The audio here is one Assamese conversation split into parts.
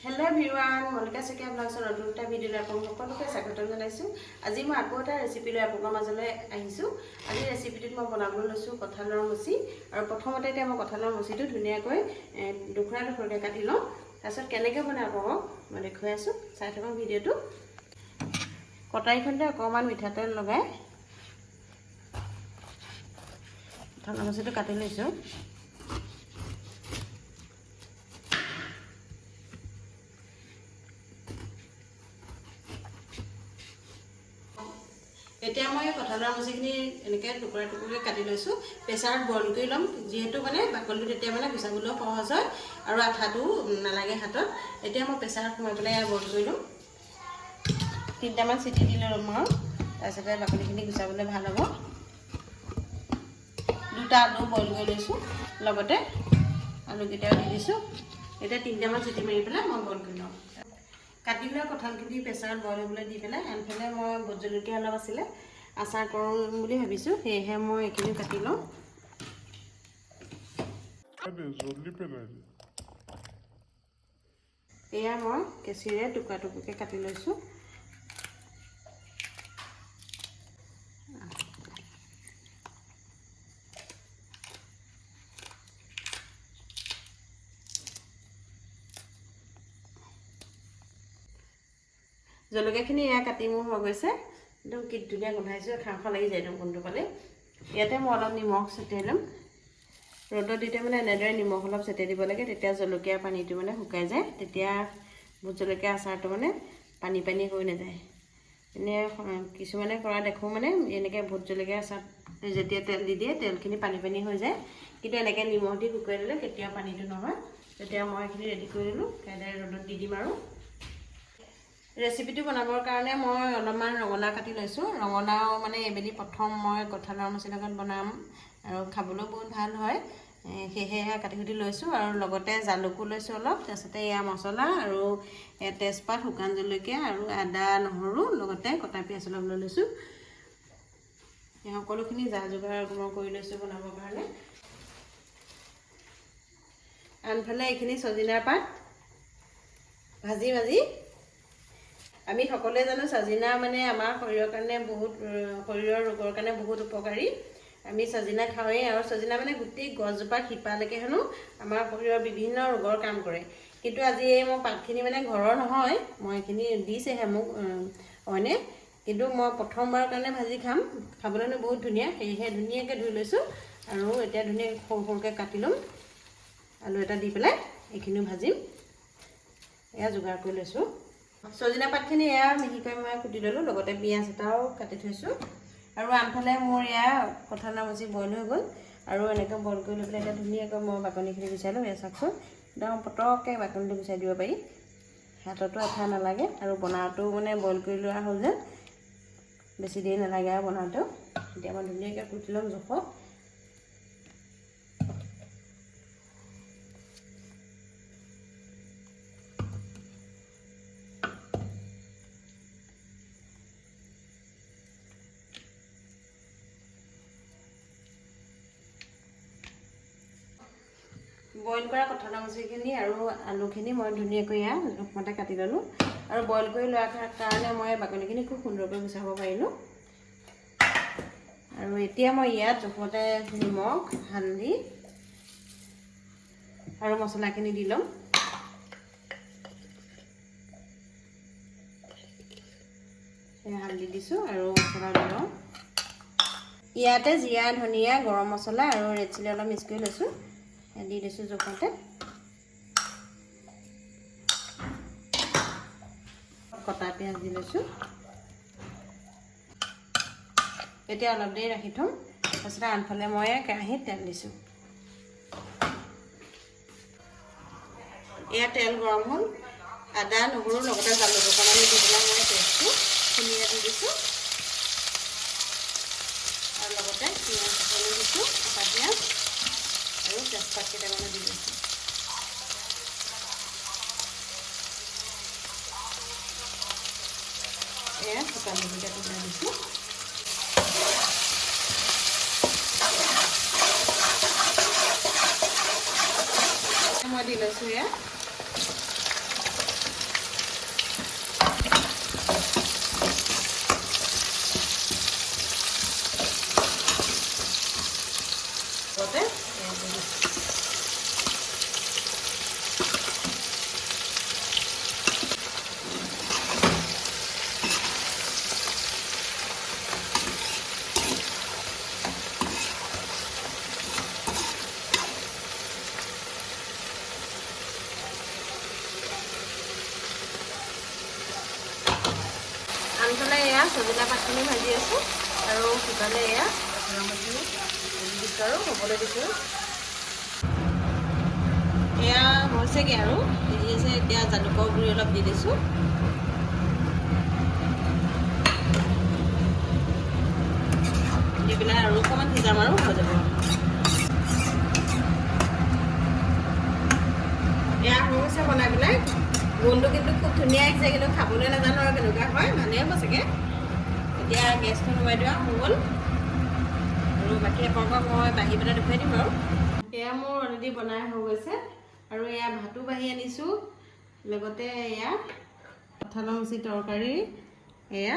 Hello everyone, Monica Sekia vlogs নতুন এটা ভিডিঅ' আপোনালোক সকলোকে স্বাগতম জনাইছো। আজি মই আকৌ এটা ৰেচিপি লৈ আপোনালোকৰ মাজলৈ আহিছো। আজি ৰেচিপিটোত মই বনাবলৈ লৈছো কঁঠালৰ মুচি আৰু প্ৰথমতে এতিয়া মই কঁঠালৰ মুচিটো ধুনীয়াকৈ টুকুৰা টুকুৰকৈ কাটি লওঁ। তাৰপিছত কেনেকৈ বনাই আপোনালোকক মই দেখুৱাই আছো। চাই থাকক ভিডিঅ'টো। কটাৰীখনতে অকণমান মিঠাতেল লগাই কঁঠালৰ মুচিটো কাটি লৈছো। এতিয়া মই কঁঠালৰ মুচিখিনি এনেকৈ টুকুৰা টুকুৰকৈ কাটি লৈছোঁ। প্ৰেছাৰত বইল কৰি ল'ম, যিহেতু মানে বাকলিটো তেতিয়া মানে গুচাবলৈও সহজ হয় আৰু আঠাটো নালাগে হাতত। এতিয়া মই প্ৰেছাৰত সোমাই পেলাই বইল কৰি ল'ম। 3টামান চিটি দি ল'ম আৰু তাৰপিছতে বাকলিখিনি গুচাবলৈ ভাল হ'ব। 2টা আলু বইল কৰি লৈছোঁ, লগতে আলুকেইটাও দি দিছোঁ। এতিয়া 3টামান চিটি মাৰি পেলাই মই বইল কৰি লওঁ। কাটি লোৱা কঁঠালখিনি প্ৰেছাৰত বইল হ'বলৈ দি পেলাই আনফালে মই ভোট জলকীয়া অলপ আছিলে আচাৰ কৰোঁ বুলি ভাবিছোঁ, সেয়েহে মই এইখিনিও কাটি লওঁ। এয়া মই কেঁচিৰে টুকুৰা টুকুৰকৈ কাটি লৈছোঁ। জলকীয়াখিনি এয়া কাটি মোৰ হৈ গৈছে, একদম কি ধুনীয়া গোন্ধাইছোঁ, খাওঁ খাওঁ লাগি যায় একদম গোন্ধটো পালে। ইয়াতে মই অলপ নিমখ ছটিয়াই ল'ম। ৰ'দত দিতে মানে এনেদৰে নিমখ অলপ ছটিয়াই দিব লাগে, তেতিয়া জলকীয়া পানীটো মানে শুকাই যায়, তেতিয়া ভোট জলকীয়া আচাৰটো মানে পানী পানী হৈ নাযায়। এনে কিছুমানে কৰা দেখোঁ মানে এনেকৈ ভোট জলকীয়া আচাৰ যেতিয়া তেল দি দিয়ে তেলখিনি পানী পানী হৈ যায়, কিন্তু এনেকৈ নিমখ দি শুকুৱাই দিলে কেতিয়াও পানীটো নহয়। তেতিয়া মই এইখিনি ৰেডি কৰি দিলোঁ, কাইলৈ ৰ'দত দি দিম। আৰু ৰেচিপিটো বনাবৰ কাৰণে মই অলপমান ৰঙালাও কাটি লৈছোঁ। ৰঙালাও মানে এইবেলি প্ৰথম মই কঁঠালৰ মুচিৰ লগত বনাম আৰু খাবলৈও বহুত ভাল হয়, সেয়েহে কাটি কুটি লৈছোঁ। আৰু লগতে জালুকো লৈছোঁ অলপ, তাৰপিছতে এয়া মছলা আৰু তেজপাত, শুকান জলকীয়া আৰু আদা নহৰু, লগতে কটা পিঁয়াজ অলপ লৈ লৈছোঁ। এই সকলোখিনি যা যোগাৰ মই কৰি লৈছোঁ বনাবৰ কাৰণে। আনফালে এইখিনি ছজিনাৰ পাত ভাজি আমি সকলোৱে জানো ছজিনা মানে আমাৰ শৰীৰৰ কাৰণে বহুত, শৰীৰৰ ৰোগৰ কাৰণে বহুত উপকাৰী। আমি ছজিনা খাওঁৱেই, আৰু ছজিনা মানে গোটেই গছজোপা শিপালৈকে হেনো আমাৰ শৰীৰৰ বিভিন্ন ৰোগৰ কাম কৰে। কিন্তু আজি এই মোৰ পাতখিনি মানে ঘৰৰ নহয়, মই এইখিনি দিছেহে মোক অইনে, কিন্তু মই প্ৰথমবাৰৰ কাৰণে ভাজি খাম। খাবলৈনো বহুত ধুনীয়া, সেয়েহে ধুনীয়াকৈ ধুই লৈছোঁ আৰু এতিয়া ধুনীয়াকৈ সৰু সৰুকৈ কাটি ল'ম। আলু এটা দি পেলাই এইখিনিও ভাজিম। এয়া যোগাৰ কৰি লৈছোঁ। ছজিনা পাতখিনি এয়া মিহিকৈ মই কুটি ল'লোঁ, লগতে পিঁয়াজ এটাও কাটি থৈছোঁ। আৰু আনফালে মোৰ এয়া কঁঠালৰ মুচি বইল হৈ গ'ল, আৰু এনেকৈ বইল কৰি লৈ পেলাই এতিয়া ধুনীয়াকৈ মই বাকলিখিনি গুচাই ল'ম। এয়া চাওকচোন, একদম পটককৈ বাকলিটো গুচাই দিব পাৰি, হাততো আঠা নালাগে। আৰু বনাওঁতেও মানে বইল কৰি লোৱা হ'ল যে বেছি দেৰি নালাগে আৰু বনাওঁতেও। এতিয়া মই ধুনীয়াকৈ কুটি ল'ম জোখত। বইল কৰা কঁঠালৰ মুচিখিনি আৰু আলুখিনি মই ধুনীয়াকৈ এয়া জোখমতে কাটি ল'লোঁ। আৰু বইল কৰি লোৱাৰ কাৰণে মই বাকলিখিনি খুব সুন্দৰকৈ গুচাব পাৰিলোঁ। আৰু এতিয়া মই ইয়াত জোখমতে নিমখ, হালধি আৰু মছলাখিনি দি ল'ম। হালধি দিছোঁ আৰু মছলা দি লওঁ। ইয়াতে জিৰা, ধনিয়া, গৰম মছলা আৰু ৰেড চিলি অলপ মিক্স কৰি লৈছোঁ, দি দিছোঁ জোখতে। কটা পিঁয়াজ দি লৈছোঁ। এতিয়া অলপ দেৰি ৰাখি থ'ম। তাৰপিছতে আনফালে মই কেৰাহীত তেল দিছোঁ। এয়া তেল গৰম হ'ল, আদা নহৰু লগতে জালুক অকণমান দি পেলাই মই পেষ্টটো ধুনীয়া দি দিছোঁ। আৰু লগতে পিঁয়াজ অকণো দিছোঁ, কটা পিঁয়াজ আৰু তেজপাত কেইটামানো দি দিছোঁ। এয়া শুকান জলকীয়া টুকুৰা দিছোঁ। মই দি লৈছোঁ এয়া সজনা পাতখিনি ভাজি আছোঁ আৰু সিফালে এয়া গৰম মছলা দিছোঁ আৰু হ'বলৈ দিছোঁ। এয়া হৈছেগৈ আৰু সিজি আছে। এতিয়া জালুকৰ গুড়ি অলপ দি দিছোঁ। দি পেলাই আৰু অকণমান সিজাম আৰু হৈ যাব। এয়া হৈ গৈছে বনাই পেলাই। গোন্ধটো কিন্তু খুব ধুনীয়া আহিছে, কিন্তু খাবলৈ নাজানো আৰু কেনেকুৱা হয়, ভালেই হ'ব চাগে। এতিয়া গেছটো নমাই দিয়া হৈ গ'ল আৰু বাকী আপোনালোকক মই বাঢ়ি পেলাই দেখুৱাই দিম আৰু। এয়া মোৰ অলৰেডি বনাই হৈ গৈছে আৰু এয়া ভাতো বাঢ়ি আনিছোঁ, লগতে এয়া কঁঠালৰ মুচি তৰকাৰী, এয়া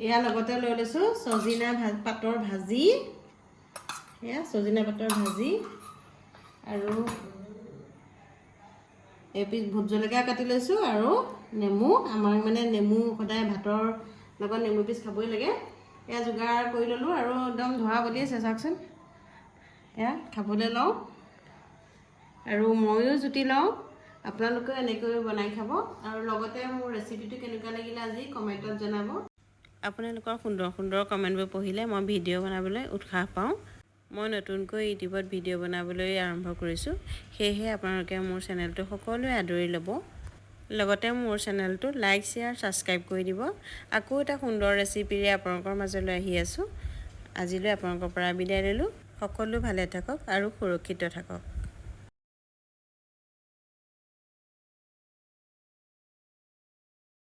ইয়াৰ লগতে লৈ লৈছোঁ চজিনা পাতৰ ভাজি, এয়া চজিনা পাতৰ ভাজি আৰু এপিচ ভোট জলকীয়া কাটি লৈছোঁ আৰু নেমু। আমাৰ মানে নেমু সদায় ভাতৰ লগত নেমু পিচ খাবই লাগে। এয়া যোগাৰ কৰি ল'লোঁ আৰু একদম ধৰা বলি আছে চাওকচোন। এয়া খাবলৈ লওঁ আৰু ময়ো জুতি লওঁ, আপোনালোকেও এনেকৈ বনাই খাব আৰু লগতে মোৰ ৰেচিপিটো কেনেকুৱা লাগিলে আজি কমেণ্টত জনাব। আপোনালোকৰ সুন্দৰ সুন্দৰ কমেণ্টবোৰ পঢ়িলে মই ভিডিঅ' বনাবলৈ উৎসাহ পাওঁ। মই নতুনকৈ ইউটিউবত ভিডিঅ' বনাবলৈ আৰম্ভ কৰিছোঁ, সেয়েহে আপোনালোকে মোৰ চেনেলটো সকলোৱে আদৰি ল'ব। লগতে মোৰ চেনেলটো লাইক, শ্বেয়াৰ, ছাবস্ক্ৰাইব কৰি দিব। আকৌ এটা সুন্দৰ ৰেচিপিৰে আপোনালোকৰ মাজলৈ আহি আছোঁ। আজিলৈ আপোনালোকৰ পৰা বিদায় ল'লোঁ। সকলো ভালে থাকক আৰু সুৰক্ষিত থাকক।